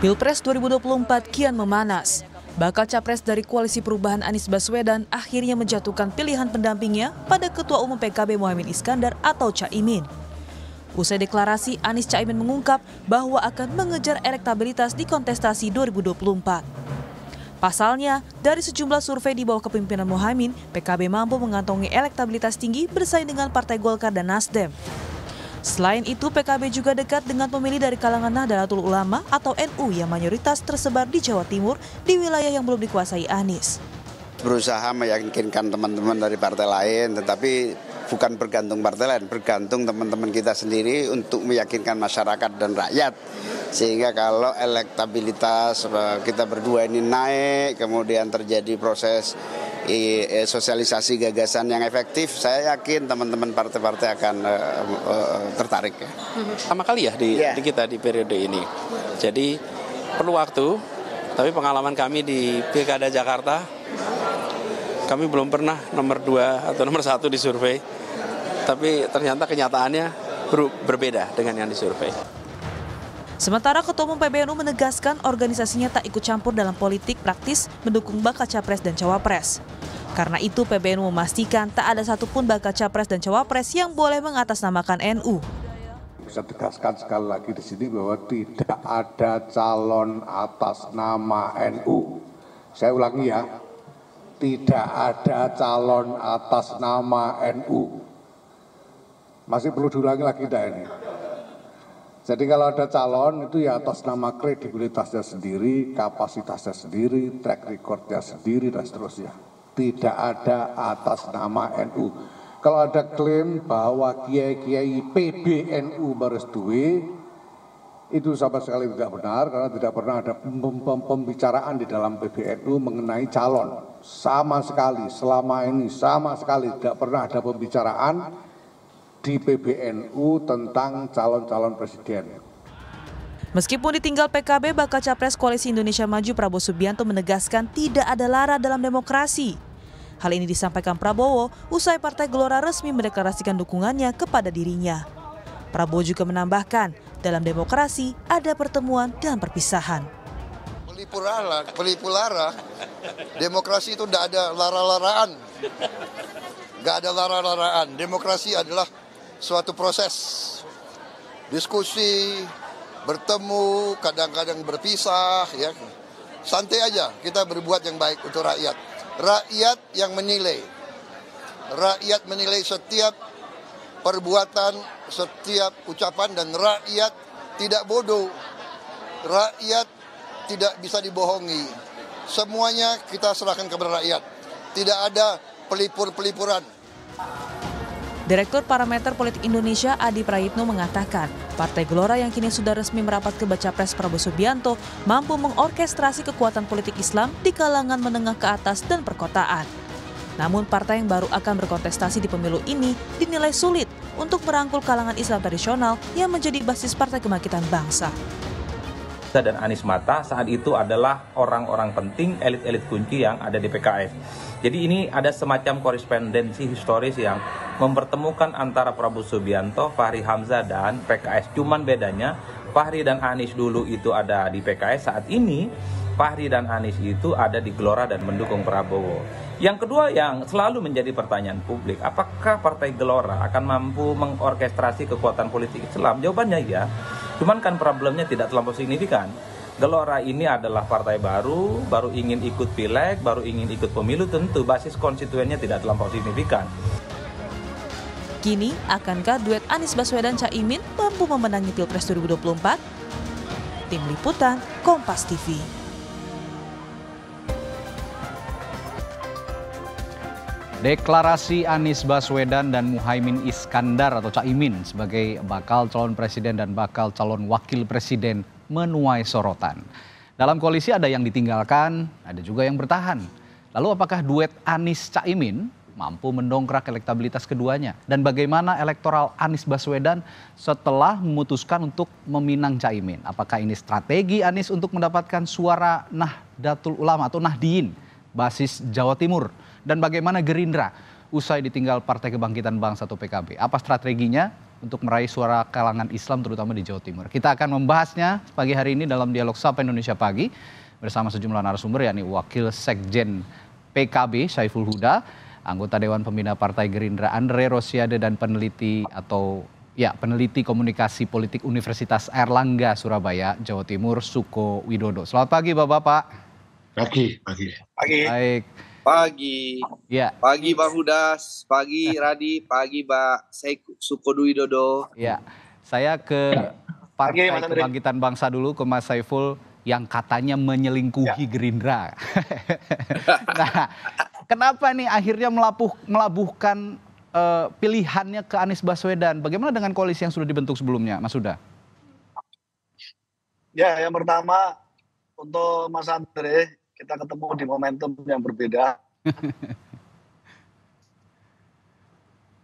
Pilpres 2024 kian memanas. Bakal capres dari Koalisi Perubahan Anies Baswedan akhirnya menjatuhkan pilihan pendampingnya pada Ketua Umum PKB Muhaimin Iskandar atau Caimin. Usai deklarasi, Anies Caimin mengungkap bahwa akan mengejar elektabilitas di kontestasi 2024. Pasalnya, dari sejumlah survei di bawah kepemimpinan Muhaimin, PKB mampu mengantongi elektabilitas tinggi bersaing dengan Partai Golkar dan Nasdem. Selain itu, PKB juga dekat dengan pemilih dari kalangan Nahdlatul Ulama atau NU yang mayoritas tersebar di Jawa Timur di wilayah yang belum dikuasai Anies. Berusaha meyakinkan teman-teman dari partai lain, tetapi bukan bergantung partai lain, bergantung teman-teman kita sendiri untuk meyakinkan masyarakat dan rakyat. Sehingga kalau elektabilitas kita berdua ini naik, kemudian terjadi proses sosialisasi gagasan yang efektif, saya yakin teman-teman partai-partai akan tertarik. Pertama kali ya di kita di periode ini. Jadi perlu waktu, tapi pengalaman kami di Pilkada Jakarta, kami belum pernah nomor 2 atau nomor 1 di survei, tapi ternyata kenyataannya berbeda dengan yang disurvei. Sementara Ketua Umum PBNU menegaskan organisasinya tak ikut campur dalam politik praktis mendukung bakal capres dan cawapres. Karena itu PBNU memastikan tak ada satupun bakal capres dan cawapres yang boleh mengatasnamakan NU. Bisa tegaskan sekali lagi di sini bahwa tidak ada calon atas nama NU. Saya ulangi ya, tidak ada calon atas nama NU. Masih perlu diulangi lagi tidak ini? Jadi kalau ada calon itu ya atas nama kredibilitasnya sendiri, kapasitasnya sendiri, track recordnya sendiri dan seterusnya. Tidak ada atas nama NU. Kalau ada klaim bahwa kiai-kiai PBNU merestui, itu sama sekali tidak benar karena tidak pernah ada pembicaraan di dalam PBNU mengenai calon. Sama sekali, selama ini sama sekali tidak pernah ada pembicaraan di PBNU tentang calon-calon presiden. Meskipun ditinggal PKB, bakal capres Koalisi Indonesia Maju Prabowo Subianto menegaskan tidak ada lara dalam demokrasi. Hal ini disampaikan Prabowo usai Partai Gelora resmi mendeklarasikan dukungannya kepada dirinya. Prabowo juga menambahkan, dalam demokrasi ada pertemuan dan perpisahan. Pelipur-lara, demokrasi itu tidak ada lara-laraan. Nggak ada lara-laraan. Demokrasi adalah suatu proses diskusi, bertemu, kadang-kadang berpisah, ya. Santai aja, kita berbuat yang baik untuk rakyat. Rakyat yang menilai. Rakyat menilai setiap perbuatan, setiap ucapan, dan rakyat tidak bodoh. Rakyat tidak bisa dibohongi. Semuanya kita serahkan kepada rakyat. Tidak ada pelipur-pelipuran. Direktur Parameter Politik Indonesia Adi Prayitno mengatakan, Partai Gelora yang kini sudah resmi merapat ke baca pres Prabowo Subianto mampu mengorkestrasi kekuatan politik Islam di kalangan menengah ke atas dan perkotaan. Namun partai yang baru akan berkontestasi di pemilu ini dinilai sulit untuk merangkul kalangan Islam tradisional yang menjadi basis Partai Kebangkitan Bangsa. Dan Anies Mata saat itu adalah orang-orang penting, elit-elit kunci yang ada di PKS. Jadi ini ada semacam korespondensi historis yang mempertemukan antara Prabowo Subianto, Fahri Hamzah, dan PKS. Cuman bedanya Fahri dan Anies dulu itu ada di PKS, saat ini Fahri dan Anies itu ada di Gelora dan mendukung Prabowo. Yang kedua yang selalu menjadi pertanyaan publik, apakah Partai Gelora akan mampu mengorkestrasi kekuatan politik Islam? Jawabannya ya, cuman kan problemnya tidak terlampau signifikan. Gelora ini adalah partai baru ingin ikut pileg, baru ingin ikut pemilu, tentu basis konstituennya tidak terlampau signifikan. Kini, akankah duet Anies Baswedan Caimin mampu memenangi Pilpres 2024? Tim Liputan, Kompas TV. Deklarasi Anies Baswedan dan Muhaimin Iskandar atau Caimin sebagai bakal calon presiden dan bakal calon wakil presiden menuai sorotan. Dalam koalisi ada yang ditinggalkan, ada juga yang bertahan. Lalu apakah duet Anies-Caimin mampu mendongkrak elektabilitas keduanya? Dan bagaimana elektoral Anies Baswedan setelah memutuskan untuk meminang Caimin? Apakah ini strategi Anies untuk mendapatkan suara Nahdlatul Ulama atau Nahdien, basis Jawa Timur? Dan bagaimana Gerindra usai ditinggal Partai Kebangkitan Bangsa atau PKB? Apa strateginya? untuk meraih suara kalangan Islam terutama di Jawa Timur. Kita akan membahasnya pagi hari ini dalam dialog Sapa Indonesia Pagi bersama sejumlah narasumber, yakni Wakil Sekjen PKB Saiful Huda, anggota Dewan Pembina Partai Gerindra Andre Rosiade, dan peneliti komunikasi politik Universitas Airlangga Surabaya, Jawa Timur, Suko Widodo. Selamat pagi Bapak-bapak. Pagi. Baik. Pagi. Ya. Pagi Bang Hudas, pagi Radi, pagi Mbak Suko Widodo. Ya. Saya ke Partai Kebangkitan Bangsa dulu, ke Mas Saiful yang katanya menyelingkuhi Gerindra. Nah, kenapa nih akhirnya melabuhkan pilihannya ke Anies Baswedan? Bagaimana dengan koalisi yang sudah dibentuk sebelumnya, Mas Huda? Ya, yang pertama untuk Mas Andre, kita ketemu di momentum yang berbeda.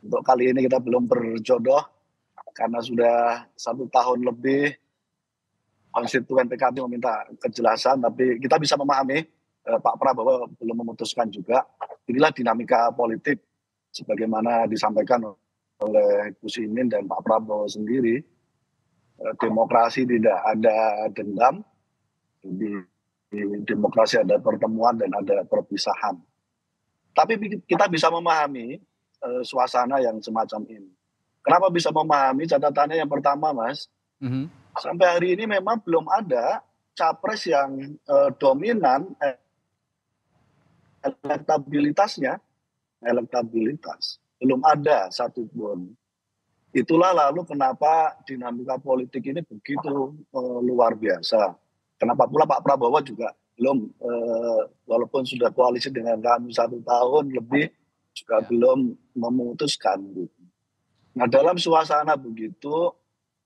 Untuk kali ini kita belum berjodoh karena sudah 1 tahun lebih konstituen PKB meminta kejelasan, tapi kita bisa memahami Pak Prabowo belum memutuskan juga. Inilah dinamika politik sebagaimana disampaikan oleh Gus Imin dan Pak Prabowo sendiri. Demokrasi tidak ada dendam, di demokrasi ada pertemuan dan ada perpisahan. Tapi kita bisa memahami suasana yang semacam ini. Kenapa bisa memahami? Catatannya yang pertama, Mas, sampai hari ini memang belum ada capres yang dominan elektabilitas belum ada satupun. Itulah lalu kenapa dinamika politik ini begitu luar biasa. Kenapa pula Pak Prabowo juga belum, walaupun sudah koalisi dengan kami 1 tahun lebih, juga belum memutuskan. Nah, dalam suasana begitu,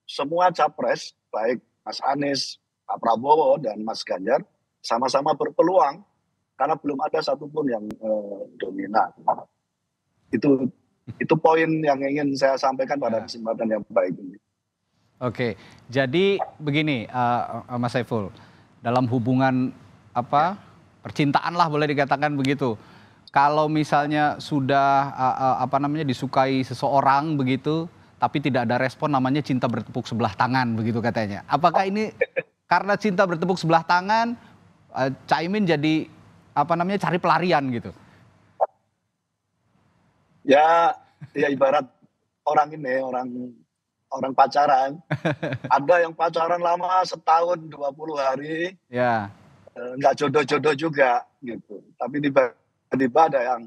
semua capres, baik Mas Anies, Pak Prabowo, dan Mas Ganjar, sama-sama berpeluang, karena belum ada satupun yang dominan. Itu poin yang ingin saya sampaikan pada kesempatan yang baik ini. Oke, jadi begini Mas Saiful, dalam hubungan percintaan lah boleh dikatakan begitu. Kalau misalnya sudah disukai seseorang begitu, tapi tidak ada respon, namanya cinta bertepuk sebelah tangan begitu katanya. Apakah ini karena cinta bertepuk sebelah tangan, Caimin jadi cari pelarian gitu? Ya ibarat orang pacaran. Ada yang pacaran lama setahun 20 hari. Ya. Nggak jodoh-jodoh juga gitu. Tapi tiba-tiba ada yang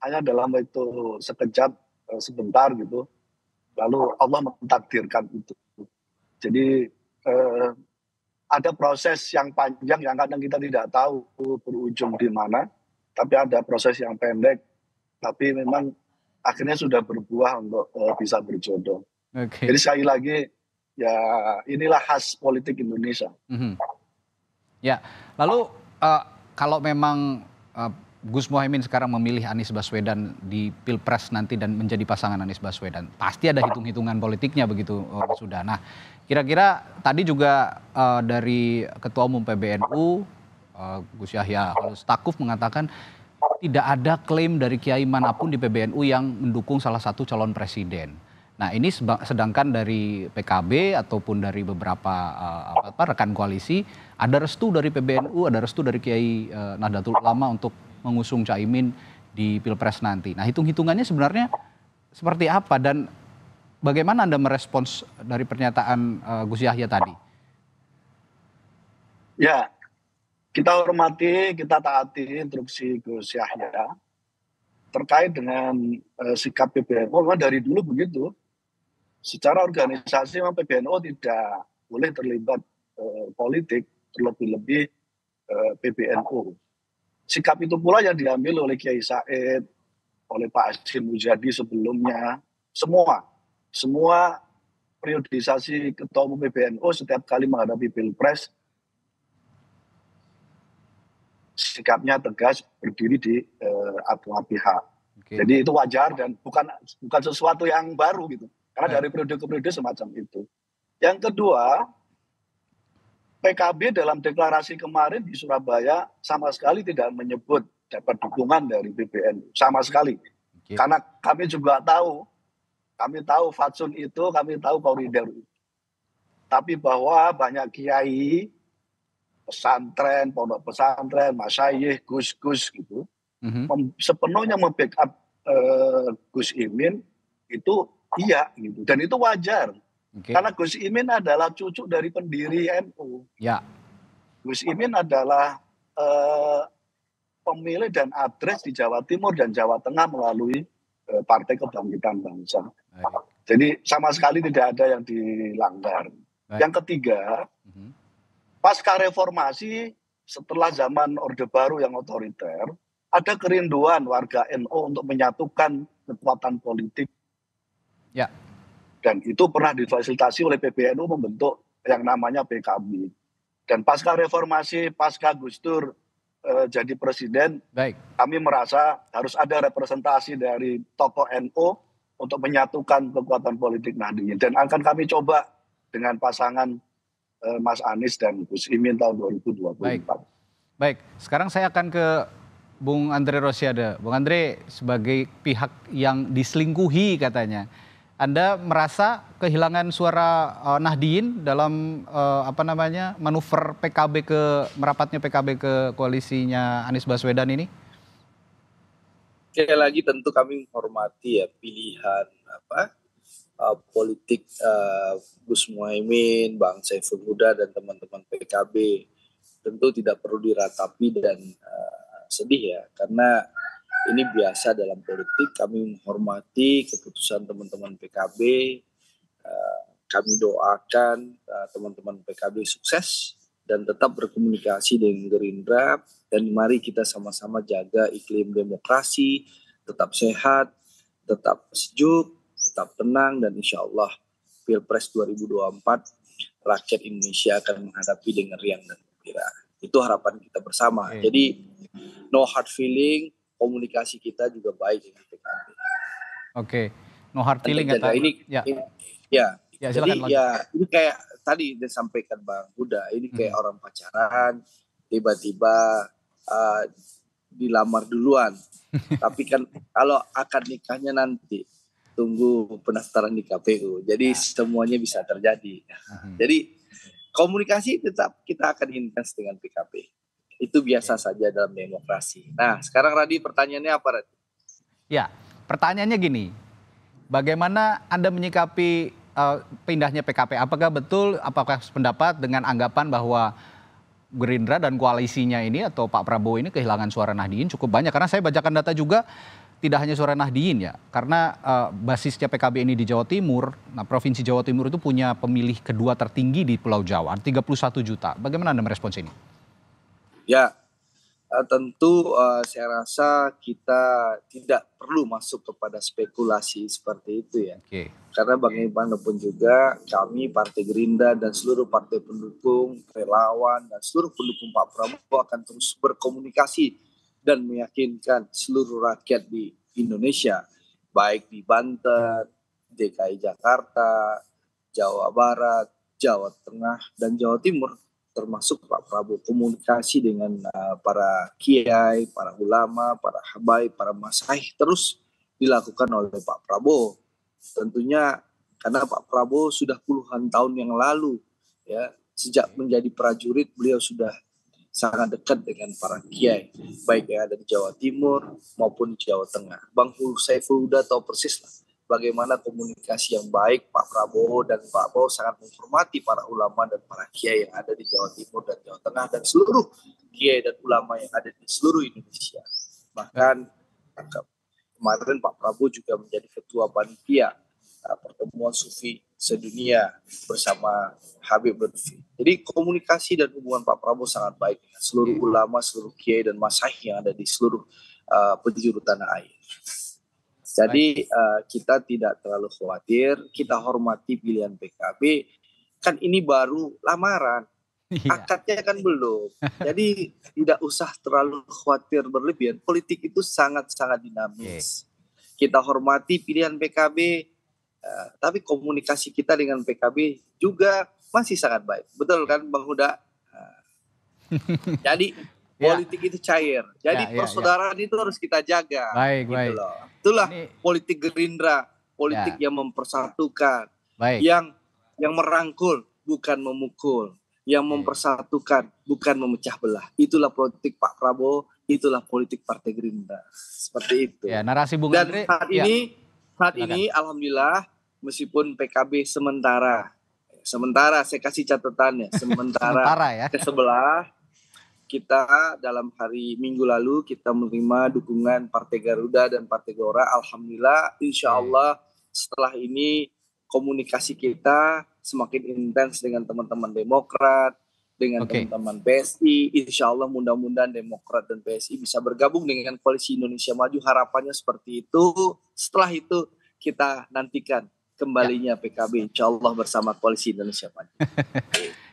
hanya dalam itu sekejap, sebentar gitu. Lalu Allah mentakdirkan itu. Jadi ada proses yang panjang yang kadang kita tidak tahu berujung di mana. Tapi ada proses yang pendek. Tapi memang akhirnya sudah berbuah untuk bisa berjodoh. Okay. Jadi sekali lagi, ya inilah khas politik Indonesia. Ya, lalu kalau memang Gus Muhaimin sekarang memilih Anies Baswedan di Pilpres nanti dan menjadi pasangan Anies Baswedan, pasti ada hitung-hitungan politiknya begitu, Mas Huda. Nah, kira-kira tadi juga dari Ketua Umum PBNU, Gus Yahya Stakuf mengatakan tidak ada klaim dari kiai manapun di PBNU yang mendukung salah satu calon presiden. Nah, ini sedangkan dari PKB ataupun dari beberapa rekan koalisi ada restu dari PBNU, ada restu dari Kiai Nahdlatul Ulama untuk mengusung Caimin di Pilpres nanti. Nah, hitung-hitungannya sebenarnya seperti apa dan bagaimana Anda merespons dari pernyataan Gus Yahya tadi? Ya, kita hormati, kita taati instruksi Gus Yahya terkait dengan sikap PBNU. Memang dari dulu begitu. Secara organisasi memang PBNU tidak boleh terlibat politik, terlebih-lebih PBNU. Sikap itu pula yang diambil oleh Kiai Said, oleh Pak Hasyim Muzadi sebelumnya, semua periodisasi Ketua Umum PBNU setiap kali menghadapi Pilpres, sikapnya tegas, berdiri di atas pihak. Okay. Jadi itu wajar dan bukan sesuatu yang baru gitu. Karena dari periode ke periode semacam itu. Yang kedua, PKB dalam deklarasi kemarin di Surabaya sama sekali tidak menyebut dapat dukungan dari PBNU. Sama sekali. Okay. Karena kami juga tahu Kami tahu fatsun itu, kami tahu koridor itu. Tapi bahwa banyak kiai, pesantren, pondok pesantren, masyayikh, gus-gus gitu, sepenuhnya membackup Gus Imin itu iya gitu. Dan itu wajar. Karena Gus Imin adalah cucu dari pendiri NU. Ya. Gus Imin adalah pemilih dan adres di Jawa Timur dan Jawa Tengah melalui Partai Kebangkitan Bangsa. Jadi sama sekali tidak ada yang dilanggar. Yang ketiga, pasca reformasi setelah zaman Orde Baru yang otoriter, ada kerinduan warga NU untuk menyatukan kekuatan politik. Ya. Dan itu pernah difasilitasi oleh PBNU membentuk yang namanya PKB. Dan pasca reformasi, pasca Gus Dur jadi presiden, kami merasa harus ada representasi dari tokoh NU untuk menyatukan kekuatan politik Nahdliyin. Dan akan kami coba dengan pasangan Mas Anies dan Gus Imin tahun 2024. Baik, sekarang saya akan ke Bung Andre Rosiade. Bung Andre, sebagai pihak yang diselingkuhi katanya, Anda merasa kehilangan suara Nahdliyin dalam manuver PKB merapatnya PKB ke koalisinya Anies Baswedan ini? Sekali lagi tentu kami menghormati ya pilihan politik Gus Muhaimin, Bang Saiful Huda dan teman-teman PKB. Tentu tidak perlu diratapi dan sedih ya, karena ini biasa dalam politik. Kami menghormati keputusan teman-teman PKB. Kami doakan teman-teman PKB sukses dan tetap berkomunikasi dengan Gerindra. Dan mari kita sama-sama jaga iklim demokrasi, tetap sehat, tetap sejuk, tetap tenang, dan insya Allah Pilpres 2024 rakyat Indonesia akan menghadapi dengan riang dan gembira. Itu harapan kita bersama. Jadi no hard feeling, komunikasi kita juga baik dengan PKB. No hard feeling kata ini. Jadi silakan, ini kayak tadi disampaikan Bang Huda, ini kayak orang pacaran, tiba-tiba dilamar duluan. Tapi kan kalau akad nikahnya nanti tunggu pendaftaran di KPU. Jadi semuanya bisa terjadi. Jadi komunikasi tetap kita akan intens dengan PKB. Itu biasa saja dalam demokrasi. Nah, sekarang Radi, pertanyaannya apa, Radi? Ya, pertanyaannya gini. Bagaimana Anda menyikapi pindahnya PKB? Apakah sependapat dengan anggapan bahwa Gerindra dan koalisinya ini atau Pak Prabowo ini kehilangan suara Nahdliyin cukup banyak? Karena saya bacakan data juga tidak hanya suara Nahdliyin ya. Karena basisnya PKB ini di Jawa Timur, nah Provinsi Jawa Timur itu punya pemilih kedua tertinggi di Pulau Jawa, 31 juta. Bagaimana Anda merespons ini? Ya, tentu saya rasa kita tidak perlu masuk kepada spekulasi seperti itu ya. Karena bagaimanapun juga kami Partai Gerindra dan seluruh partai pendukung, relawan dan seluruh pendukung Pak Prabowo akan terus berkomunikasi dan meyakinkan seluruh rakyat di Indonesia, baik di Banten, DKI Jakarta, Jawa Barat, Jawa Tengah, dan Jawa Timur, termasuk Pak Prabowo, komunikasi dengan para kiai, para ulama, para habaib, para masyayikh terus dilakukan oleh Pak Prabowo. Tentunya karena Pak Prabowo sudah puluhan tahun yang lalu ya, sejak menjadi prajurit beliau sudah sangat dekat dengan para kiai, baik yang ada di Jawa Timur maupun di Jawa Tengah. Bang Saiful Huda tahu persis lah bagaimana komunikasi yang baik Pak Prabowo, dan Pak Prabowo sangat menghormati para ulama dan para kiai yang ada di Jawa Timur dan Jawa Tengah dan seluruh kiai dan ulama yang ada di seluruh Indonesia. Bahkan kemarin Pak Prabowo juga menjadi ketua panitia pertemuan Sufi sedunia bersama Habib Lutfi. Jadi komunikasi dan hubungan Pak Prabowo sangat baik dengan seluruh ulama, seluruh kiai dan masyayikh yang ada di seluruh penjuru tanah air. Jadi kita tidak terlalu khawatir, kita hormati pilihan PKB. Kan ini baru lamaran, akadnya kan belum. Jadi tidak usah terlalu khawatir berlebihan. Politik itu sangat-sangat dinamis. Kita hormati pilihan PKB, tapi komunikasi kita dengan PKB juga masih sangat baik. Betul kan Bang Huda? Jadi politik itu cair. Jadi persaudaraan itu harus kita jaga. Baik. Itulah politik Gerindra politik yang mempersatukan, Baik. yang merangkul bukan memukul, yang mempersatukan bukan memecah belah. Itulah politik Pak Prabowo, itulah politik Partai Gerindra. Seperti itu. Ya, narasi Bung Dan Andre. saat ini alhamdulillah meskipun PKB sementara saya kasih catatannya, sementara ya. ke sebelah, kita dalam hari Minggu lalu kita menerima dukungan Partai Garuda dan Partai Gelora. Alhamdulillah, insya Allah setelah ini komunikasi kita semakin intens dengan teman-teman Demokrat, dengan teman-teman PSI. Insya Allah mudah-mudahan Demokrat dan PSI bisa bergabung dengan Koalisi Indonesia Maju. Harapannya seperti itu. Setelah itu kita nantikan kembalinya PKB insya Allah bersama Koalisi Indonesia Maju.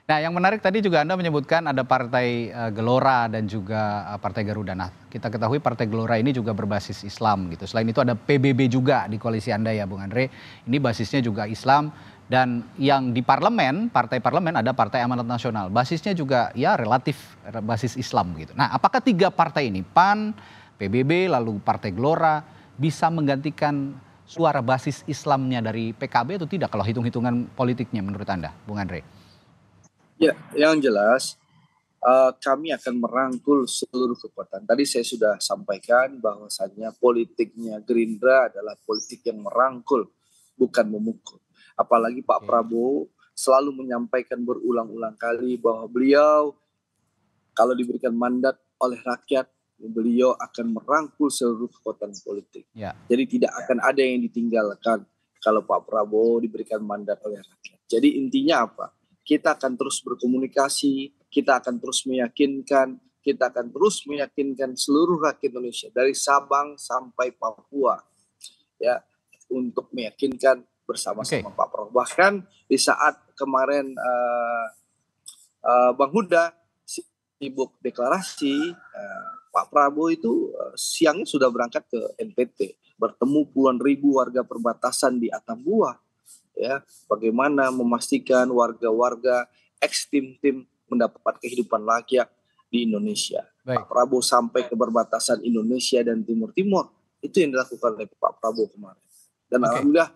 Nah, yang menarik tadi juga Anda menyebutkan ada Partai Gelora dan juga Partai Garuda. Nah, kita ketahui Partai Gelora ini juga berbasis Islam gitu. Selain itu ada PBB juga di koalisi Anda ya, Bung Andre. Ini basisnya juga Islam, dan yang di parlemen, partai parlemen ada Partai Amanat Nasional. Basisnya juga ya relatif basis Islam gitu. Nah, apakah 3 partai ini, PAN, PBB, lalu Partai Gelora, bisa menggantikan suara basis Islamnya dari PKB atau tidak kalau hitung-hitungan politiknya menurut Anda, Bung Andre? Ya, yang jelas kami akan merangkul seluruh kekuatan. Tadi saya sudah sampaikan bahwasannya politiknya Gerindra adalah politik yang merangkul, bukan memukul. Apalagi Pak Prabowo selalu menyampaikan berulang-ulang kali bahwa beliau kalau diberikan mandat oleh rakyat, beliau akan merangkul seluruh kekuatan politik. Ya. Jadi tidak akan ada yang ditinggalkan kalau Pak Prabowo diberikan mandat oleh rakyat. Jadi intinya apa? Kita akan terus berkomunikasi, kita akan terus meyakinkan seluruh rakyat Indonesia dari Sabang sampai Papua ya, untuk meyakinkan bersama-sama Pak Prabowo. Bahkan di saat kemarin Bang Huda sibuk deklarasi, Pak Prabowo itu siangnya sudah berangkat ke NTT, bertemu puluhan ribu warga perbatasan di Atambua. Ya, bagaimana memastikan warga-warga ex-tim-tim mendapat kehidupan layak di Indonesia. Pak Prabowo sampai ke perbatasan Indonesia dan Timur Timur. Itu yang dilakukan oleh Pak Prabowo kemarin. Dan alhamdulillah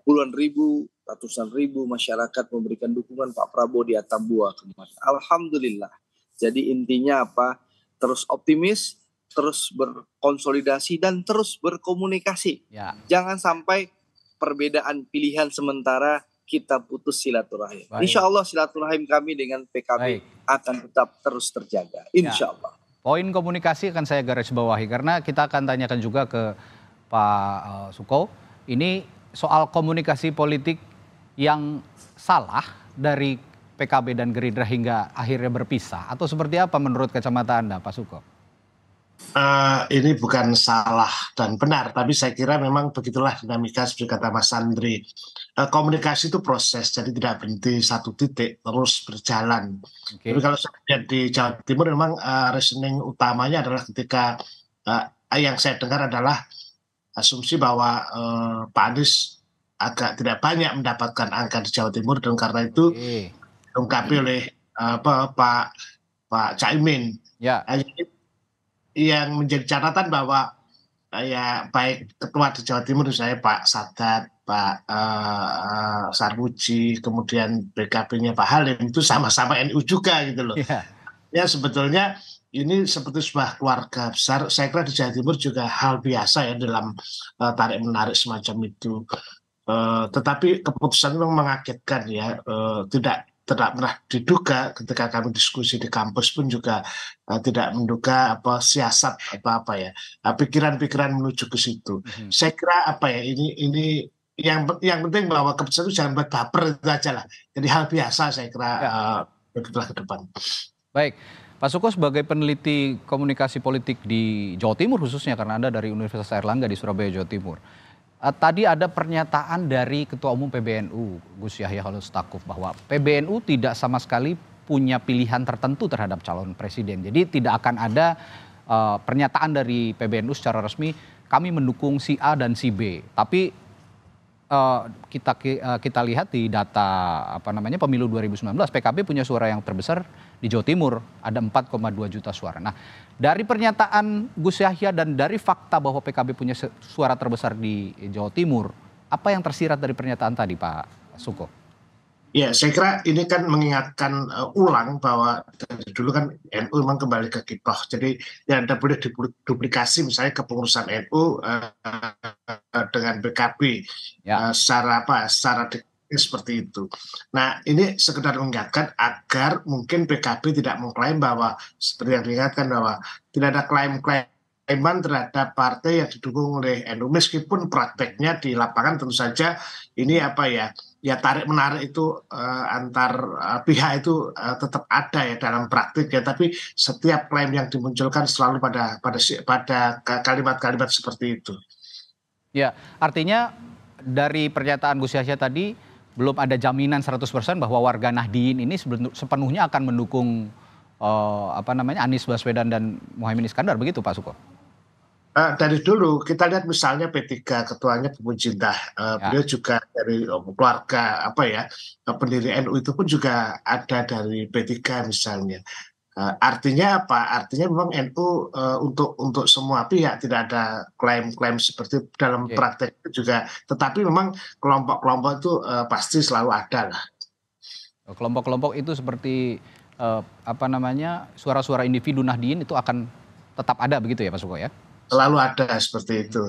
puluhan ribu, ratusan ribu masyarakat memberikan dukungan Pak Prabowo di Atambua kemarin. Alhamdulillah. Jadi intinya apa? Terus optimis, terus berkonsolidasi dan terus berkomunikasi. Ya. Jangan sampai perbedaan pilihan sementara kita putus silaturahim. Insya Allah silaturahim kami dengan PKB akan tetap terus terjaga. Insya Allah. Poin komunikasi akan saya garis bawahi karena kita akan tanyakan juga ke Pak Suko. Ini soal komunikasi politik yang salah dari PKB dan Gerindra hingga akhirnya berpisah atau seperti apa menurut kacamata Anda, Pak Suko? Ini bukan salah dan benar, tapi saya kira memang begitulah dinamika seperti kata Mas Andri. Komunikasi itu proses, jadi tidak berhenti satu titik, terus berjalan. Tapi kalau saya lihat di Jawa Timur memang reasoning utamanya adalah ketika yang saya dengar adalah asumsi bahwa Pak Anies agak tidak banyak mendapatkan angka di Jawa Timur dan karena itu diungkapi oleh Pak Caimin. Ya. Yang menjadi catatan bahwa ya baik ketua di Jawa Timur saya Pak Sadat, Pak Sarmuji, kemudian BKB-nya Pak Halim itu sama-sama NU juga gitu loh. Ya sebetulnya ini seperti sebuah keluarga besar. Saya kira di Jawa Timur juga hal biasa ya dalam tarik menarik semacam itu. Tetapi keputusan memang mengagetkan ya, tidak pernah diduga ketika kami diskusi di kampus pun juga tidak menduga siasat apa ya, pikiran-pikiran menuju ke situ. Saya kira ini yang penting bahwa keputusan itu jangan buat baper itu aja lah. Jadi hal biasa saya kira begitulah ke depan. Baik, Pak Suko sebagai peneliti komunikasi politik di Jawa Timur khususnya karena Anda dari Universitas Airlangga di Surabaya, Jawa Timur. Tadi ada pernyataan dari Ketua Umum PBNU, Gus Yahya Holil-Stakuf, bahwa PBNU tidak sama sekali punya pilihan tertentu terhadap calon presiden. Jadi tidak akan ada pernyataan dari PBNU secara resmi, kami mendukung si A dan si B. Tapi kita lihat di data pemilu 2019, PKB punya suara yang terbesar di Jawa Timur, ada 4,2 juta suara. Nah, dari pernyataan Gus Yahya dan dari fakta bahwa PKB punya suara terbesar di Jawa Timur, Apa yang tersirat dari pernyataan tadi, Pak Suko? Ya, saya kira ini kan mengingatkan ulang bahwa dari dulu kan NU memang kembali ke kiprah. Jadi ya tidak boleh duplikasi misalnya kepengurusan NU dengan PKB secara seperti itu. Nah, ini sekedar mengingatkan agar mungkin PKB tidak mengklaim bahwa seperti yang diingatkan bahwa tidak ada klaiman terhadap partai yang didukung oleh NU, meskipun prakteknya di lapangan tentu saja ini tarik menarik itu antar pihak itu tetap ada ya dalam praktik ya, tapi setiap klaim yang dimunculkan selalu pada kalimat-kalimat seperti itu. Ya, artinya dari pernyataan Gus Yahya tadi belum ada jaminan 100% bahwa warga Nahdien ini sepenuhnya akan mendukung Anies Baswedan dan Muhaimin Iskandar, begitu Pak Suko? Dari dulu kita lihat misalnya P3 ketuanya Bu Cinta, beliau juga dari keluarga pendiri NU itu pun juga ada dari P3 misalnya. Artinya apa? Artinya memang NU untuk semua pihak, tidak ada klaim-klaim seperti itu dalam praktek juga. Tetapi memang kelompok-kelompok itu pasti selalu ada lah. Kelompok-kelompok itu seperti suara-suara individu Nahdien itu akan tetap ada begitu ya Pak Suko ya? Selalu ada seperti itu.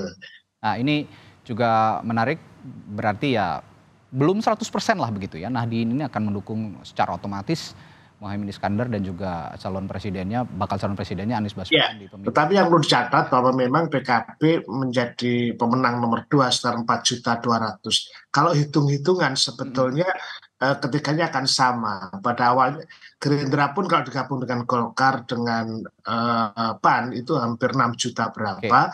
Nah, ini juga menarik, berarti ya belum 100% lah begitu ya. Nahdien ini akan mendukung secara otomatis Muhaimin Iskandar dan juga bakal calon presidennya Anies Baswedan di pemilu. Tetapi yang perlu dicatat bahwa memang PKB menjadi pemenang nomor 2 sekitar 4.200.000. Kalau hitung-hitungan sebetulnya ketiganya akan sama. Pada awalnya Gerindra pun kalau digabung dengan Golkar dengan PAN itu hampir 6 juta berapa.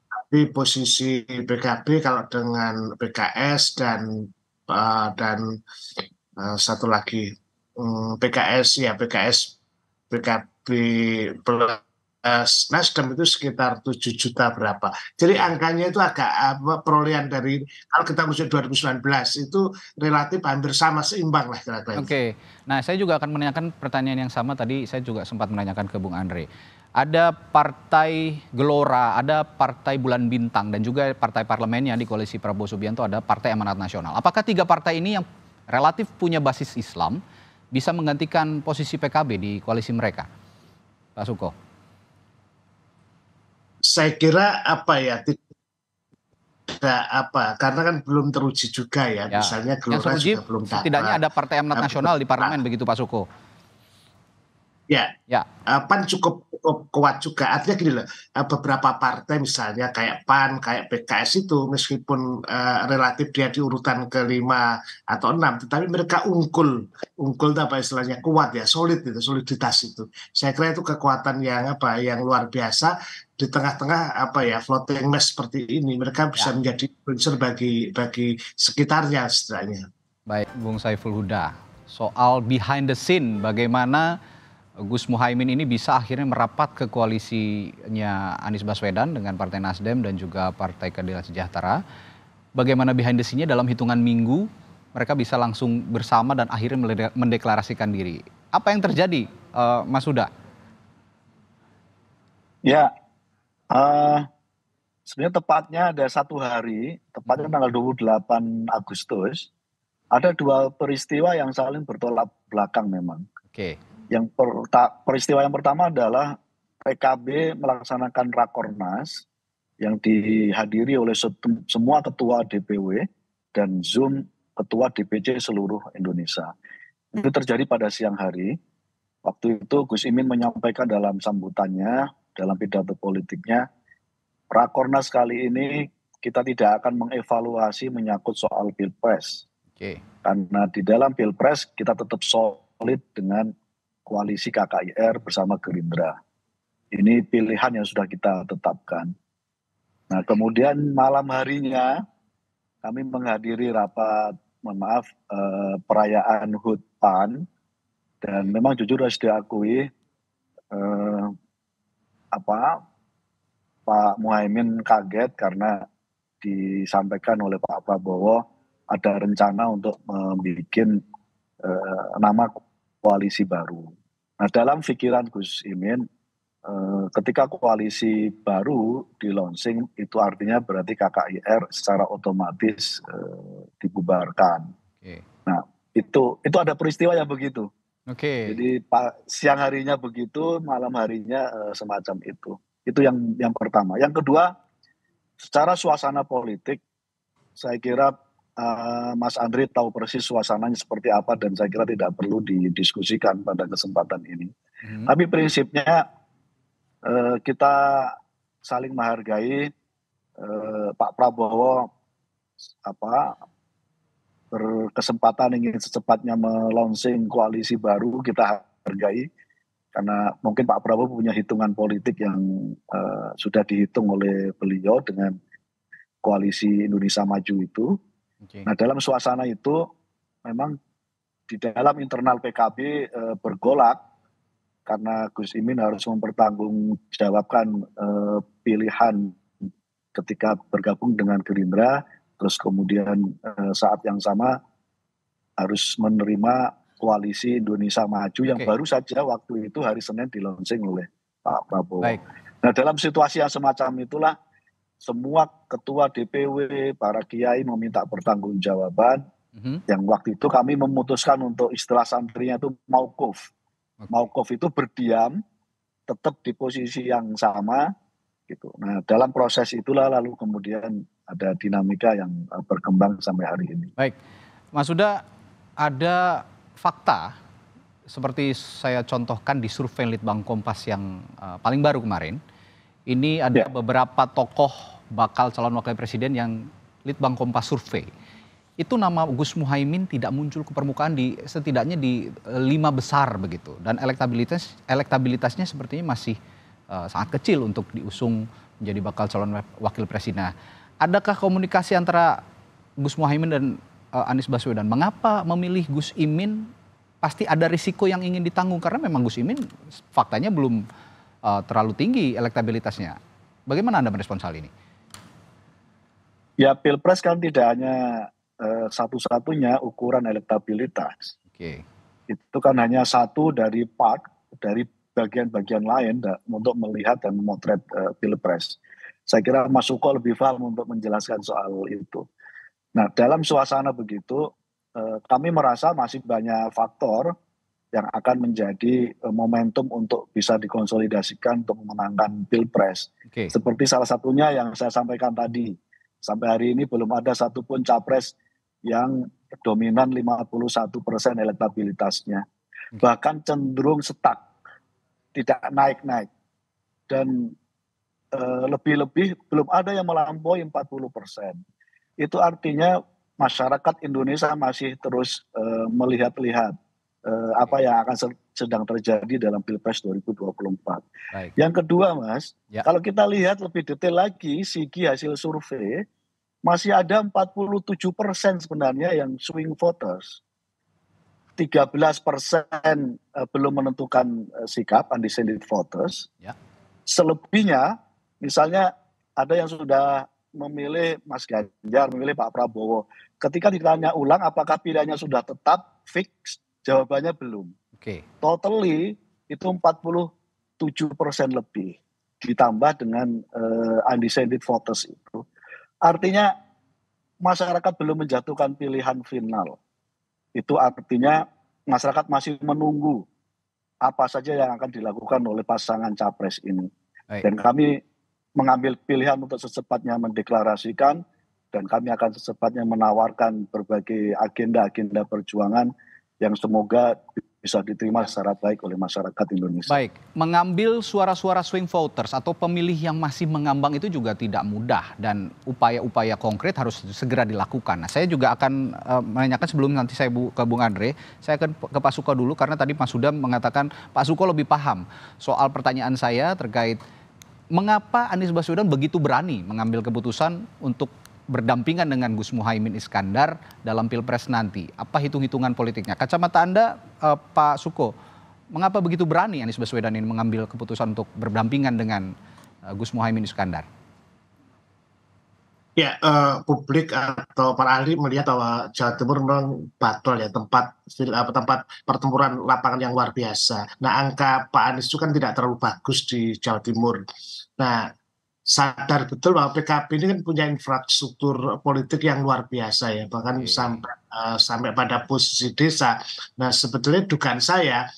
Tapi posisi PKB kalau dengan PKS dan satu lagi PKB plus Nasdem itu sekitar 7 juta berapa. Jadi angkanya itu agak perolehan dari kalau kita menuju 2019 itu relatif hampir sama, seimbang lah kira-kira. Oke. Nah, saya juga akan menanyakan pertanyaan yang sama tadi, saya juga sempat menanyakan ke Bung Andre. Ada Partai Gelora, ada Partai Bulan Bintang, dan juga partai parlemennya di koalisi Prabowo Subianto ada Partai Amanat Nasional. Apakah 3 partai ini yang relatif punya basis Islam bisa menggantikan posisi PKB di koalisi mereka, Pak Suko? Saya kira karena kan belum teruji juga ya. Misalnya Gelora juga belum dapat. Setidaknya ada Partai Amanat Nasional di parlemen begitu Pak Suko. Ya. PAN cukup kuat juga. Artinya gini loh, beberapa partai misalnya kayak PAN, kayak PKS itu meskipun relatif dia di urutan ke-5 atau 6, tetapi mereka unggul itu apa istilahnya, kuat ya, solid itu, soliditas itu. Saya kira itu kekuatan yang luar biasa di tengah-tengah floating mess seperti ini. Mereka bisa menjadi unsur bagi sekitarnya istilahnya. Baik, Bung Saiful Huda, soal behind the scene bagaimana Gus Muhaimin ini bisa akhirnya merapat ke koalisinya Anies Baswedan dengan Partai Nasdem dan juga Partai Keadilan Sejahtera. Bagaimana behind the scene-nya dalam hitungan minggu mereka bisa langsung bersama dan akhirnya mendeklarasikan diri. Apa yang terjadi, Mas Huda? Ya, sebenarnya tepatnya ada 1 hari, tepatnya tanggal 28 Agustus, ada 2 peristiwa yang saling bertolak belakang memang. Oke. Yang peristiwa yang pertama adalah PKB melaksanakan Rakornas yang dihadiri oleh semua ketua DPW dan Zoom ketua DPC seluruh Indonesia. Itu terjadi pada siang hari. Waktu itu Gus Imin menyampaikan dalam sambutannya, dalam pidato politiknya, Rakornas kali ini kita tidak akan mengevaluasi menyangkut soal Pilpres. Karena di dalam Pilpres kita tetap solid dengan koalisi KKIR bersama Gerindra. Ini pilihan yang sudah kita tetapkan. Nah, kemudian malam harinya kami menghadiri rapat, perayaan HUT PAN, dan memang jujur harus diakui Pak Muhaimin kaget karena disampaikan oleh Pak Prabowo ada rencana untuk membuat nama koalisi baru. Nah, dalam pikiran Gus Imin, ketika koalisi baru di launching itu artinya berarti KKIR secara otomatis dibubarkan. Nah, itu ada peristiwa yang begitu. Jadi siang harinya begitu, malam harinya semacam itu. Itu yang pertama. Yang kedua, secara suasana politik, saya kira Mas Andri tahu persis suasananya seperti apa dan saya kira tidak perlu didiskusikan pada kesempatan ini. Tapi prinsipnya kita saling menghargai. Pak Prabowo berkesempatan ingin secepatnya melaunching koalisi baru, kita hargai karena mungkin Pak Prabowo punya hitungan politik yang sudah dihitung oleh beliau dengan koalisi Indonesia Maju itu. Nah, dalam suasana itu memang di dalam internal PKB bergolak karena Gus Imin harus mempertanggungjawabkan pilihan ketika bergabung dengan Gerindra, terus kemudian saat yang sama harus menerima koalisi Indonesia Maju yang baru saja waktu itu hari Senin di-launching oleh Pak Prabowo. Nah, dalam situasi yang semacam itulah semua ketua DPW, para kiai meminta pertanggungjawaban. Yang waktu itu kami memutuskan untuk istilah santrinya itu mauquf. Mauquf itu berdiam, tetap di posisi yang sama, gitu. Nah, dalam proses itulah lalu kemudian ada dinamika yang berkembang sampai hari ini. Baik, Mas Huda, ada fakta seperti saya contohkan di survei Litbang Kompas yang paling baru kemarin. Ini ada beberapa tokoh bakal calon wakil presiden yang Litbang Kompas survei. Itu nama Gus Muhaimin tidak muncul ke permukaan setidaknya di 5 besar begitu. Dan elektabilitasnya sepertinya masih sangat kecil untuk diusung menjadi bakal calon wakil presiden. Nah, adakah komunikasi antara Gus Muhaimin dan Anies Baswedan? Mengapa memilih Gus Imin? Pasti ada risiko yang ingin ditanggung karena memang Gus Imin faktanya belum terlalu tinggi elektabilitasnya. Bagaimana Anda merespons hal ini? Ya, Pilpres kan tidak hanya satu-satunya ukuran elektabilitas. Itu kan hanya satu dari bagian-bagian lain untuk melihat dan memotret Pilpres. Saya kira Mas Suko lebih paham untuk menjelaskan soal itu. Nah, dalam suasana begitu, kami merasa masih banyak faktor yang akan menjadi momentum untuk bisa dikonsolidasikan untuk memenangkan Pilpres. Seperti salah satunya yang saya sampaikan tadi, sampai hari ini belum ada satupun capres yang dominan 51% elektabilitasnya. Bahkan cenderung stuck, tidak naik-naik. Dan lebih-lebih belum ada yang melampaui 40%. Itu artinya masyarakat Indonesia masih terus melihat-lihat apa yang akan sedang terjadi dalam Pilpres 2024. Yang kedua, Mas, kalau kita lihat lebih detail lagi, segi hasil survei, masih ada 47% sebenarnya yang swing voters. 13% belum menentukan sikap, undecided voters. Selebihnya, misalnya ada yang sudah memilih Mas Ganjar, memilih Pak Prabowo. Ketika ditanya ulang apakah pilihannya sudah tetap, fix, jawabannya belum. Totally itu 47% lebih. Ditambah dengan undecided voters itu. Artinya masyarakat belum menjatuhkan pilihan final. Itu artinya masyarakat masih menunggu apa saja yang akan dilakukan oleh pasangan capres ini. Dan kami mengambil pilihan untuk secepatnya mendeklarasikan dan kami akan secepatnya menawarkan berbagai agenda-agenda perjuangan yang semoga bisa diterima secara baik oleh masyarakat Indonesia. Baik, mengambil suara-suara swing voters atau pemilih yang masih mengambang itu juga tidak mudah dan upaya-upaya konkret harus segera dilakukan. Nah, saya juga akan menanyakan sebelum nanti saya ke Bung Andre, saya akan ke Pak Suko dulu karena tadi Mas Huda mengatakan Pak Suko lebih paham soal pertanyaan saya terkait mengapa Anies Baswedan begitu berani mengambil keputusan untuk berdampingan dengan Gus Muhaimin Iskandar dalam Pilpres nanti. Apa hitung-hitungan politiknya? Kacamata Anda, Pak Suko, mengapa begitu berani Anies Baswedan ini mengambil keputusan untuk berdampingan dengan Gus Muhaimin Iskandar? Ya, publik atau para ahli melihat bahwa Jawa Timur memang battle ya, tempat pertempuran lapangan yang luar biasa. Nah, angka Pak Anies itu kan tidak terlalu bagus di Jawa Timur. Nah, sadar betul bahwa PKB ini kan punya infrastruktur politik yang luar biasa ya, bahkan sampai pada posisi desa. Nah, sebetulnya dugaan saya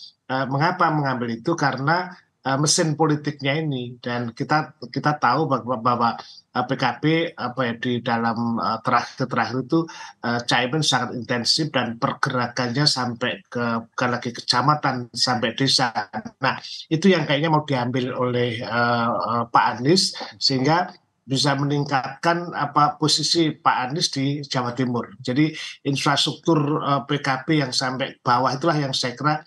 mengapa mengambil itu karena mesin politiknya ini, dan kita tahu bahwa PKB di dalam terakhir itu Caimin sangat intensif dan pergerakannya sampai bukan lagi kecamatan sampai desa. Nah, itu yang kayaknya mau diambil oleh Pak Anies sehingga bisa meningkatkan posisi Pak Anies di Jawa Timur. Jadi infrastruktur PKB yang sampai bawah itulah yang saya kira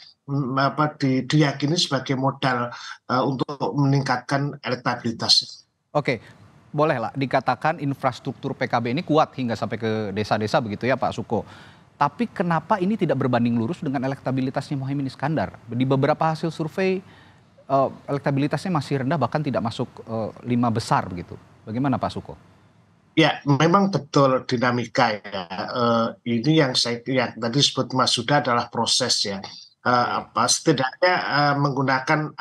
diyakini sebagai modal untuk meningkatkan elektabilitas. Oke, bolehlah dikatakan infrastruktur PKB ini kuat hingga sampai ke desa-desa begitu ya Pak Suko. Tapi kenapa ini tidak berbanding lurus dengan elektabilitasnya Muhaimin Iskandar? Di beberapa hasil survei elektabilitasnya masih rendah, bahkan tidak masuk 5 besar begitu. Bagaimana Pak Suko? Ya, memang betul dinamika ya. Ini yang tadi disebut Mas Huda adalah proses ya. Setidaknya menggunakan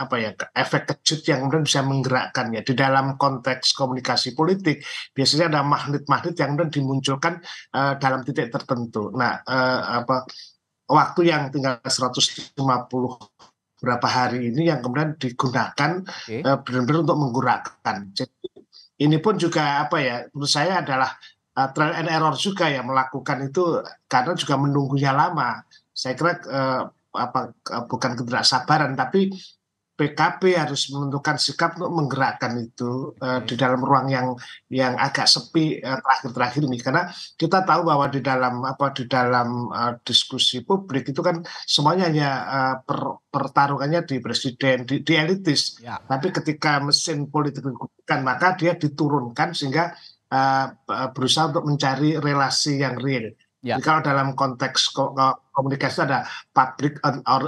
efek kejut yang kemudian bisa menggerakkannya di dalam konteks komunikasi politik. Biasanya ada magnet-magnet yang kemudian dimunculkan dalam titik tertentu. Nah, waktu yang tinggal 150 berapa hari ini yang kemudian digunakan benar-benar untuk menggerakkan. Jadi ini pun juga menurut saya adalah trial and error juga ya melakukan itu, karena juga menunggunya lama. Saya kira bukan ketidaksabaran, tapi PKB harus menentukan sikap untuk menggerakkan itu di dalam ruang yang agak sepi terakhir-terakhir ini, karena kita tahu bahwa di dalam diskusi publik itu kan semuanya hanya pertarungannya di presiden, di elitis. Ya. Tapi ketika mesin politik digunakan, maka dia diturunkan sehingga berusaha untuk mencari relasi yang real. Ya. Jadi kalau dalam konteks komunikasi ada public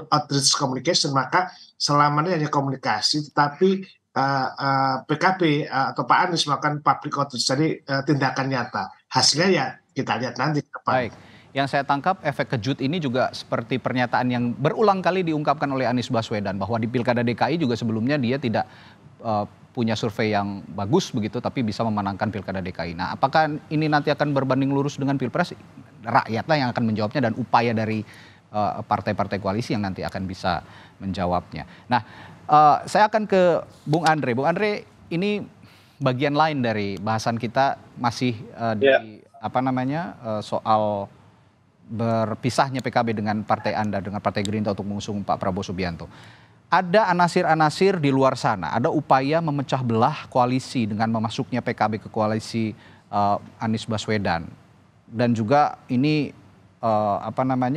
outreach communication, maka selama ini hanya komunikasi, tetapi PKB atau Pak Anies melakukan public outreach, jadi tindakan nyata. Hasilnya ya kita lihat nanti ke depan. Baik, yang saya tangkap efek kejut ini juga seperti pernyataan yang berulang kali diungkapkan oleh Anies Baswedan, bahwa di Pilkada DKI juga sebelumnya dia tidak punya survei yang bagus begitu, tapi bisa memenangkan Pilkada DKI. Nah, apakah ini nanti akan berbanding lurus dengan Pilpres? Rakyatlah yang akan menjawabnya, dan upaya dari partai-partai koalisi yang nanti akan bisa menjawabnya. Nah, saya akan ke Bung Andre. Bung Andre, ini bagian lain dari bahasan kita masih soal berpisahnya PKB dengan partai Anda, dengan Partai Gerindra untuk mengusung Pak Prabowo Subianto. Ada anasir-anasir di luar sana, ada upaya memecah belah koalisi dengan memasuknya PKB ke koalisi Anies Baswedan. Dan juga ini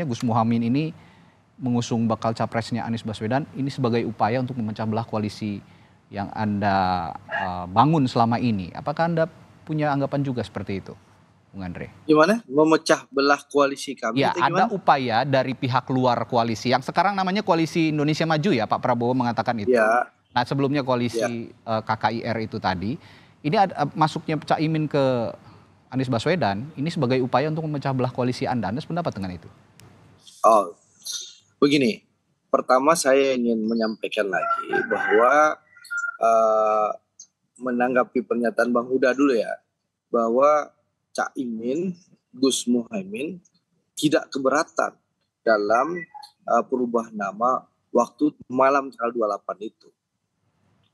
Gus Muhaimin ini mengusung bakal capresnya Anies Baswedan ini sebagai upaya untuk memecah belah koalisi yang Anda bangun selama ini. Apakah Anda punya anggapan juga seperti itu, Bung Andre? Gimana? Memecah belah koalisi kami? Ya, ada upaya dari pihak luar koalisi yang sekarang namanya Koalisi Indonesia Maju ya, Pak Prabowo mengatakan itu. Ya. Nah, sebelumnya koalisi KKIR itu tadi, ini masuknya Caimin ke Anies Baswedan ini sebagai upaya untuk memecah belah koalisi Anda. Anda sependapat dengan itu? Oh, begini. Pertama saya ingin menyampaikan lagi bahwa menanggapi pernyataan Bang Huda dulu ya, bahwa Caimin, Gus Muhaimin tidak keberatan dalam perubahan nama waktu malam tanggal 28 itu.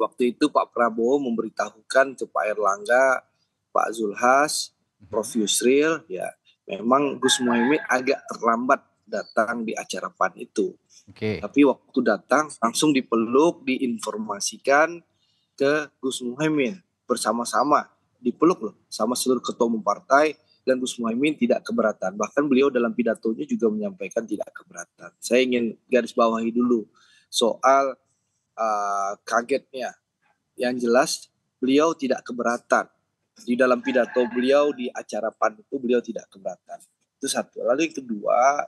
Waktu itu Pak Prabowo memberitahukan ke Pak Erlangga, Pak Zulhas, Prof. Yusril, ya memang Gus Muhaimin agak terlambat datang di acara PAN itu. Tapi waktu datang langsung dipeluk, diinformasikan ke Gus Muhaimin bersama-sama, dipeluk loh sama seluruh ketua umum partai, dan Gus Muhaimin tidak keberatan. Bahkan beliau dalam pidatonya juga menyampaikan tidak keberatan. Saya ingin garis bawahi dulu soal kagetnya. Yang jelas beliau tidak keberatan. Di dalam pidato beliau di acara PAN itu beliau tidak keberatan. Itu satu. Lalu yang kedua,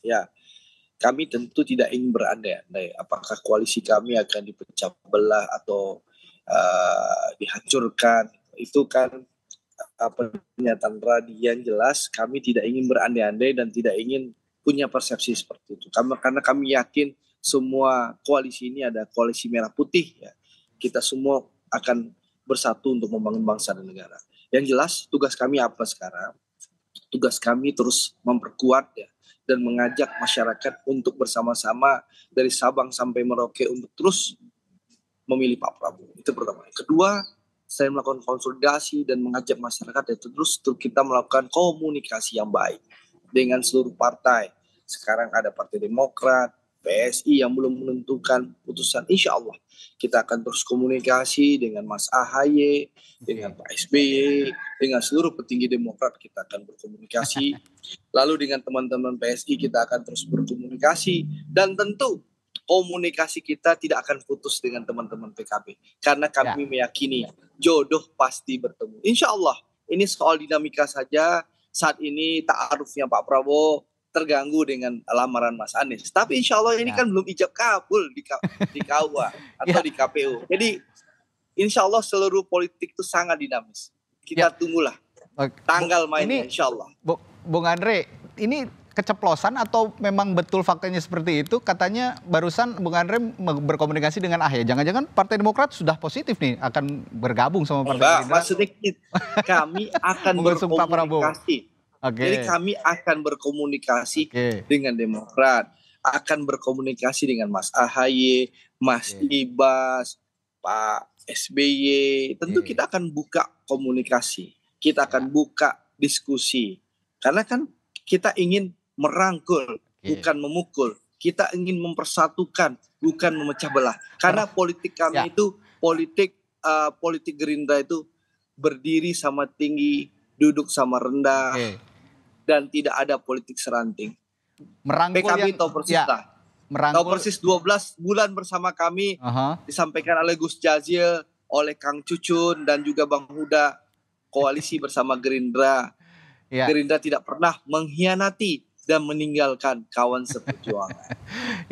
ya kami tentu tidak ingin berandai-andai apakah koalisi kami akan dipecah belah atau dihancurkan. Itu kan pernyataan Radi yang jelas, kami tidak ingin berandai-andai dan tidak ingin punya persepsi seperti itu. Karena kami yakin semua koalisi ini ada koalisi merah putih ya. Kita semua akan bersatu untuk membangun bangsa dan negara. Yang jelas tugas kami apa sekarang? Tugas kami terus memperkuat ya dan mengajak masyarakat untuk bersama-sama dari Sabang sampai Merauke untuk terus memilih Pak Prabowo. Itu pertama. Kedua, saya melakukan konsolidasi dan mengajak masyarakat itu terus kita melakukan komunikasi yang baik dengan seluruh partai. Sekarang ada Partai Demokrat, PSI yang belum menentukan putusan. Insya Allah kita akan terus komunikasi dengan Mas AHY, dengan Pak SBY, dengan seluruh petinggi Demokrat kita akan berkomunikasi. Lalu dengan teman-teman PSI kita akan terus berkomunikasi. Dan tentu komunikasi kita tidak akan putus dengan teman-teman PKB. Karena kami meyakini jodoh pasti bertemu. Insya Allah ini soal dinamika saja. Saat ini ta'arufnya Pak Prabowo terganggu dengan lamaran Mas Anies. Tapi insya Allah ini kan belum ijab kabul di KUA atau di KPU. Jadi insya Allah seluruh politik itu sangat dinamis. Kita tunggulah tanggal mainnya insya Allah. Bung Andre, ini keceplosan atau memang betul faktanya seperti itu? Katanya barusan Bung Andre berkomunikasi dengan AHY. Jangan-jangan Partai Demokrat sudah positif nih akan bergabung sama Partai Gerindra? Maksudnya kami akan berkomunikasi. Jadi kami akan berkomunikasi dengan Demokrat, akan berkomunikasi dengan Mas AHY, Mas Ibas, Pak SBY. Tentu kita akan buka komunikasi, kita akan buka diskusi. Karena kan kita ingin merangkul, bukan memukul. Kita ingin mempersatukan, bukan memecah belah. Karena politik kami itu, politik Gerindra itu berdiri sama tinggi, duduk sama rendah. Dan tidak ada politik seranting. Merangkul PKB tahu persis lah. Tahu persis 12 bulan bersama kami disampaikan oleh Gus Jazil, oleh Kang Cucun dan juga Bang Huda, koalisi bersama Gerindra. Gerindra tidak pernah mengkhianati dan meninggalkan kawan seperjuangan.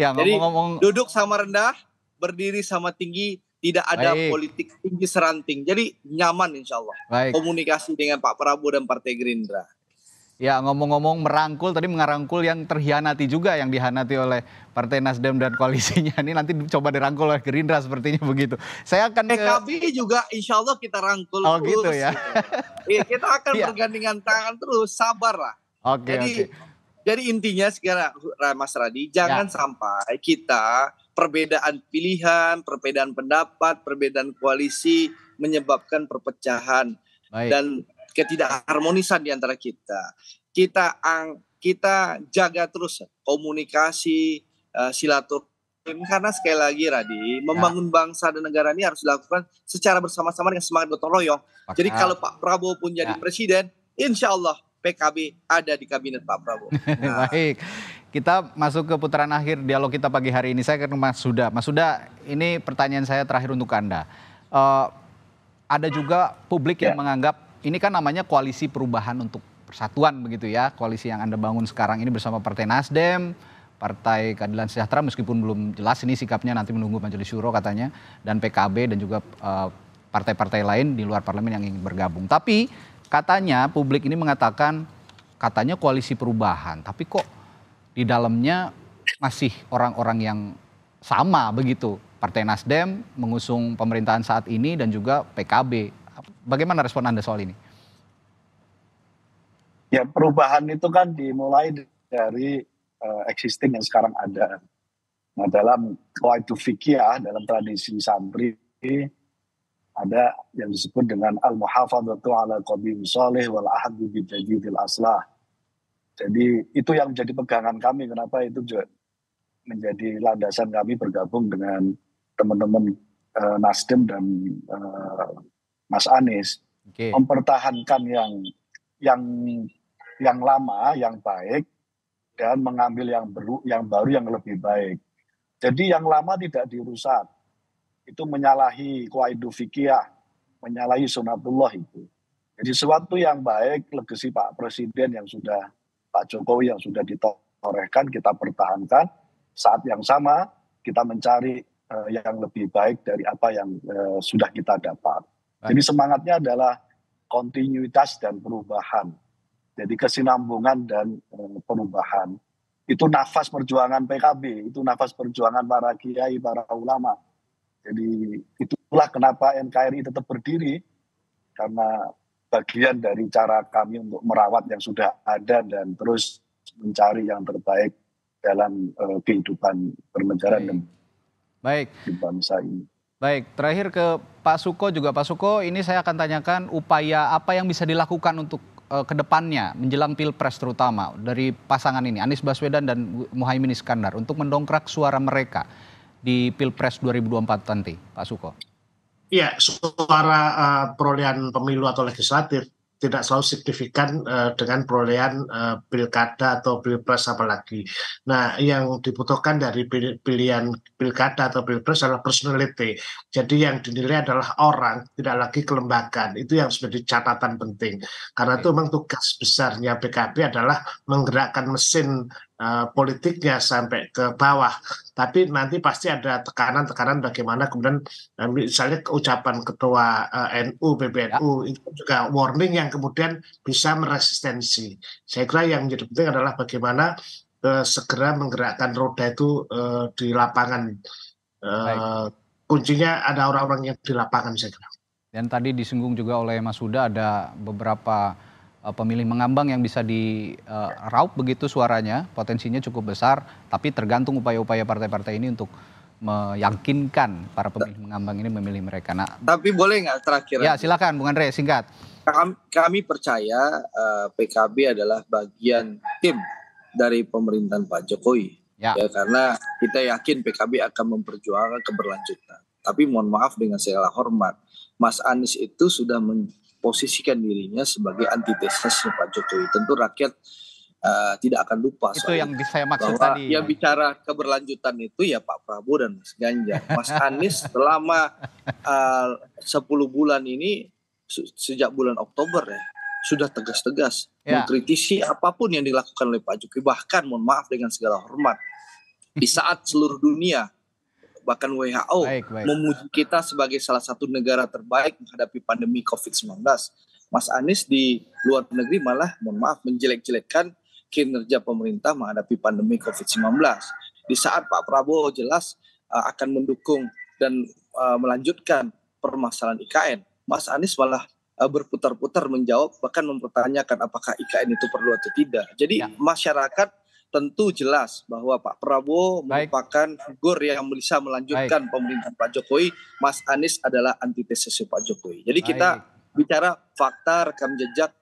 Jadi duduk sama rendah, berdiri sama tinggi, tidak ada politik tinggi seranting. Jadi nyaman insya Allah komunikasi dengan Pak Prabowo dan Partai Gerindra. Ya, ngomong-ngomong merangkul, tadi mengarangkul yang terhianati juga, yang dihianati oleh Partai Nasdem dan koalisinya. Ini nanti coba dirangkul oleh Gerindra sepertinya begitu. Saya akan PKB juga insya Allah kita rangkul terus. Gitu ya. Iya, kita akan bergandengan tangan terus, sabarlah. Jadi intinya sekarang Mas Radi, jangan sampai kita perbedaan pilihan, perbedaan pendapat, perbedaan koalisi menyebabkan perpecahan dan ketidakharmonisan di antara kita. Kita jaga terus komunikasi, silaturahmi, karena sekali lagi Radi, membangun bangsa dan negara ini harus dilakukan secara bersama-sama dengan semangat gotong royong. Jadi kalau Pak Prabowo pun jadi presiden, insya Allah PKB ada di kabinet Pak Prabowo. Baik, kita masuk ke putaran akhir dialog kita pagi hari ini. Saya ke Mas Huda. Mas Huda, ini pertanyaan saya terakhir untuk Anda. Ada juga publik yang menganggap ini kan namanya koalisi perubahan untuk persatuan begitu ya. Koalisi yang Anda bangun sekarang ini bersama Partai Nasdem, Partai Keadilan Sejahtera meskipun belum jelas ini sikapnya, nanti menunggu Majelis Syuro katanya, dan PKB dan juga partai-partai lain di luar parlemen yang ingin bergabung. Tapi katanya publik ini mengatakan katanya koalisi perubahan, tapi kok di dalamnya masih orang-orang yang sama begitu. Partai Nasdem mengusung pemerintahan saat ini dan juga PKB. Bagaimana respon Anda soal ini? Ya, perubahan itu kan dimulai dari existing yang sekarang ada. Nah, dalam qawaidul fikih, dalam tradisi santri ada yang disebut dengan al-muhafadzatu ala qadim shalih wal ahadu bi tajdidil aslah. Jadi itu yang menjadi pegangan kami, kenapa itu juga menjadi landasan kami bergabung dengan teman-teman Nasdem dan Mas Anies, mempertahankan yang lama, yang baik, dan mengambil yang baru yang lebih baik. Jadi yang lama tidak dirusak, itu menyalahi qawaidul fikih, menyalahi sunatullah itu. Jadi sesuatu yang baik, legasi Pak Presiden yang sudah, Pak Jokowi yang sudah ditorehkan, kita pertahankan. Saat yang sama kita mencari yang lebih baik dari apa yang sudah kita dapat. Jadi semangatnya adalah kontinuitas dan perubahan. Jadi kesinambungan dan perubahan. Itu nafas perjuangan PKB, itu nafas perjuangan para kiai, para ulama. Jadi itulah kenapa NKRI tetap berdiri, karena bagian dari cara kami untuk merawat yang sudah ada dan terus mencari yang terbaik dalam kehidupan bernegara dan di bangsa ini. Baik, terakhir ke Pak Suko juga. Pak Suko, ini saya akan tanyakan upaya apa yang bisa dilakukan untuk kedepannya menjelang Pilpres terutama dari pasangan ini, Anies Baswedan dan Muhaimin Iskandar, untuk mendongkrak suara mereka di Pilpres 2024 nanti, Pak Suko. Iya, suara perolehan pemilu atau legislatif tidak selalu signifikan dengan perolehan pilkada atau pilpres apalagi. Nah, yang dibutuhkan dari pilihan pilkada atau pilpres adalah personality. Jadi yang dinilai adalah orang, tidak lagi kelembagaan. Itu yang menjadi catatan penting. Karena itu memang tugas besarnya PKB adalah menggerakkan mesin politiknya sampai ke bawah. Tapi nanti pasti ada tekanan-tekanan bagaimana kemudian misalnya ucapan ketua NU, PBNU itu juga warning yang kemudian bisa meresistensi. Saya kira yang menjadi penting adalah bagaimana segera menggerakkan roda itu di lapangan. Kuncinya ada orang-orang yang di lapangan, saya kira. Dan tadi disinggung juga oleh Mas Huda ada beberapa pemilih mengambang yang bisa diraup begitu suaranya, potensinya cukup besar, tapi tergantung upaya-upaya partai-partai ini untuk meyakinkan para pemilih mengambang ini memilih mereka. Nah, tapi boleh nggak terakhir? Ya, silakan Bung Andre, singkat. Kami percaya PKB adalah bagian tim dari pemerintahan Pak Jokowi. Ya, karena kita yakin PKB akan memperjuangkan keberlanjutan. Tapi mohon maaf dengan segala hormat, Mas Anies itu sudah posisikan dirinya sebagai antitesisnya Pak Jokowi. Tentu rakyat tidak akan lupa. Itu yang saya maksud bahwa tadi. Yang bicara keberlanjutan itu ya Pak Prabowo dan Mas Ganjar. Mas Anies selama 10 bulan ini, sejak bulan Oktober ya, sudah tegas-tegas mengkritisi apapun yang dilakukan oleh Pak Jokowi. Bahkan mohon maaf dengan segala hormat, di saat seluruh dunia bahkan WHO memuji kita sebagai salah satu negara terbaik menghadapi pandemi COVID-19. Mas Anies di luar negeri malah, mohon maaf, menjelek-jelekkan kinerja pemerintah menghadapi pandemi COVID-19. Di saat Pak Prabowo jelas akan mendukung dan melanjutkan permasalahan IKN, Mas Anies malah berputar-putar menjawab, bahkan mempertanyakan apakah IKN itu perlu atau tidak. Jadi masyarakat tentu jelas bahwa Pak Prabowo merupakan figur yang bisa melanjutkan pemerintahan Pak Jokowi. Mas Anies adalah antitesis Pak Jokowi. Jadi kita bicara fakta rekam jejak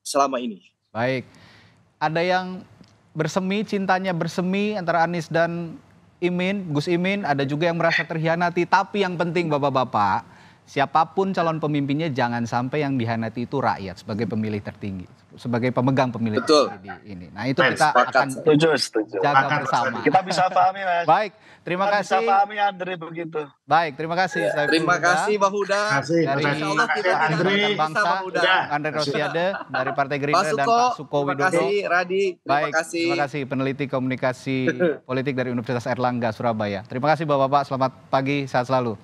selama ini. Baik. Ada yang cintanya bersemi antara Anies dan Gus Imin. Ada juga yang merasa terhianati. Tapi yang penting Bapak-Bapak, siapapun calon pemimpinnya jangan sampai yang dihianati itu rakyat sebagai pemilih tertinggi, sebagai pemegang pemilih tertinggi ini. Nah, itu kita akan jaga bersama. Kita bisa pahami, Mas. Baik, terima kasih. Bisa pahami Andre begitu. Baik, terima kasih. Terima kasih Pak Huda. Dari Partai Bangsa, Andre Rosiade dari Partai Gerindra dan Pak Suko Widodo. Terima kasih Radi. Terima kasih peneliti komunikasi politik dari Universitas Airlangga Surabaya. Terima kasih Bapak-bapak, selamat pagi, sehat selalu.